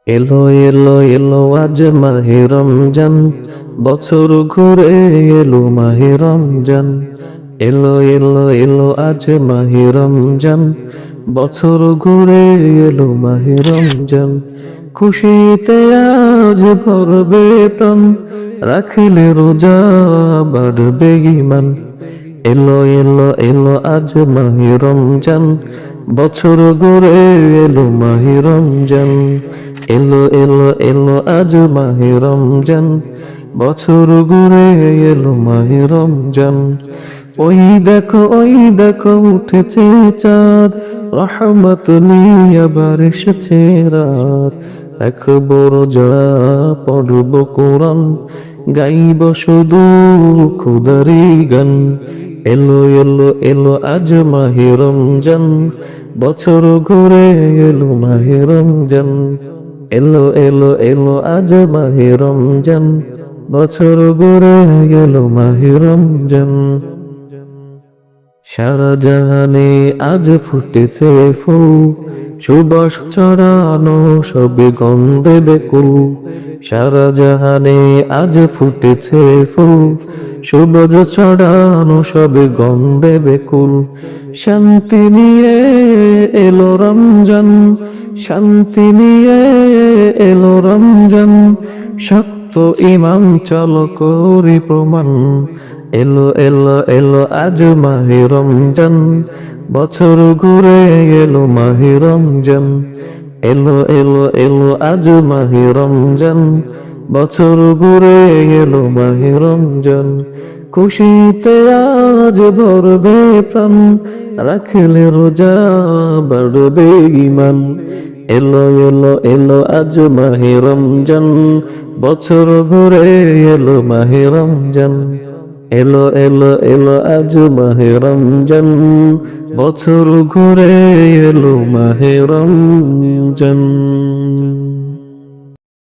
এলো এলো এলো আজ মাহে রমজান, বছর ঘুরে এলো মাহে রমজান। এলো এলো এলো আজ মাহে রমজান, বছর ঘুরে এলো মাহে রমজান। খুশিতে আজ ভরবে তন, রাখিলে রোজা বাড়বে ঈমান। এলো এলো এলো আজ মাহে রমজান, বছর ঘুরে এলো মাহে রমজান। এলো এলো এলো আজ মাহে রমজান, বছর ঘুরে এলো মাহে রমজান। ওই দেখো উঠেছে চাঁদ, রহমত নিয়ে আবার এসেছে রাত। রাখবো রোজা, পড়ব কোরআন, গাইব শুধু খুদারি গান। এলো এলো এলো আজ মাহে রমজান, বছর ঘুরে এলো মাহে রমজান। এলো এলো এলো আজ মাহে রমজান, বছর ঘুরে এলো মাহে রমজান। সারা জাহানে আজ ফুটেছে ফুল, সুবাস ছড়ানো সবে গন্ধে বেকুল। সারা জাহানে আজ ফুটেছে ফুল, সুবাস ছড়ানো সবে গন্ধে বেকুল। শান্তি নিয়ে এলো রমজান, শান্তি নিয়ে এলো রমজান। শক্ত ইমান চল করি প্রমাণ। এলো এলো এলো আজ মাহে রমজান, বছর ঘুরে এলো মাহে রমজান। এলো এলো এলো আজ মাহে রমজান, বছর ঘুরে এলো মাহে রমজান। খুশিতে আজ ভরবে প্রাণ, রাখলে রোজা বাড়বে ঈমান। এলো এলো এলো আজ মাহে রমজান, বছর ঘুরে এলো মাহে রমজান। এলো এলো এলো আজ মাহে রমজান, বছর ঘুরে এলো মাহে রমজান।